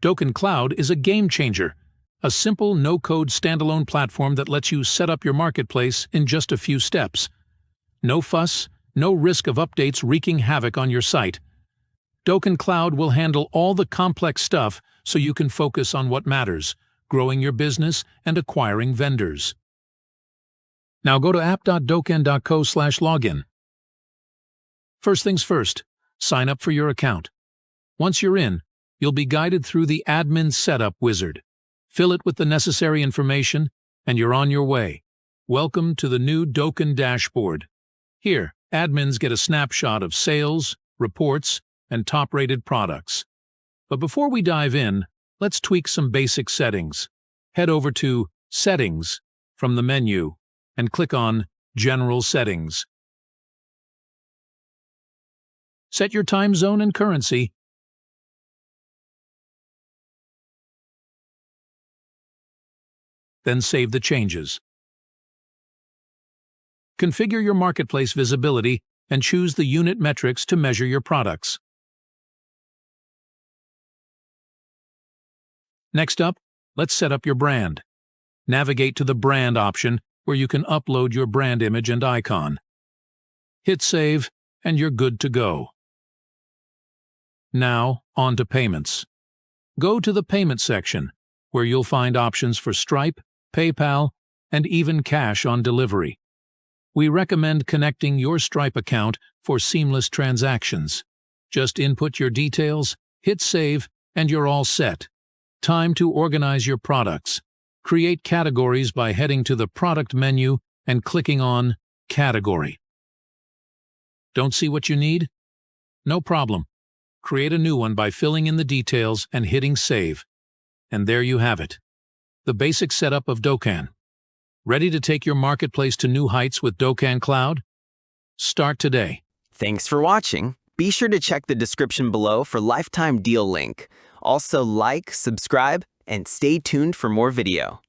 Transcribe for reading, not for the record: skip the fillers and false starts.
Dokan Cloud is a game changer, a simple no-code standalone platform that lets you set up your marketplace in just a few steps. No fuss, no risk of updates wreaking havoc on your site. Dokan Cloud will handle all the complex stuff so you can focus on what matters, growing your business and acquiring vendors. Now go to app.dokan.co/login. First things first, sign up for your account. Once you're in, you'll be guided through the admin setup wizard. Fill it with the necessary information, and you're on your way. Welcome to the new Dokan dashboard. Here, admins get a snapshot of sales, reports, and top-rated products. But before we dive in, let's tweak some basic settings. Head over to Settings from the menu and click on General Settings. Set your time zone and currency. Then save the changes. Configure your marketplace visibility and choose the unit metrics to measure your products. Next up, let's set up your brand. Navigate to the Brand option where you can upload your brand image and icon. Hit Save, and you're good to go. Now, on to payments. Go to the Payment section, where you'll find options for Stripe, PayPal, and even cash on delivery. We recommend connecting your Stripe account for seamless transactions. Just input your details, hit Save, and you're all set. Time to organize your products. Create categories by heading to the Product menu and clicking on Category. Don't see what you need? No problem. Create a new one by filling in the details and hitting Save. And there you have it. The basic setup of Dokan. Ready to take your marketplace to new heights with Dokan Cloud? Start today. Thanks for watching. Be sure to check the description below for lifetime deal link. Also like, subscribe, and stay tuned for more video.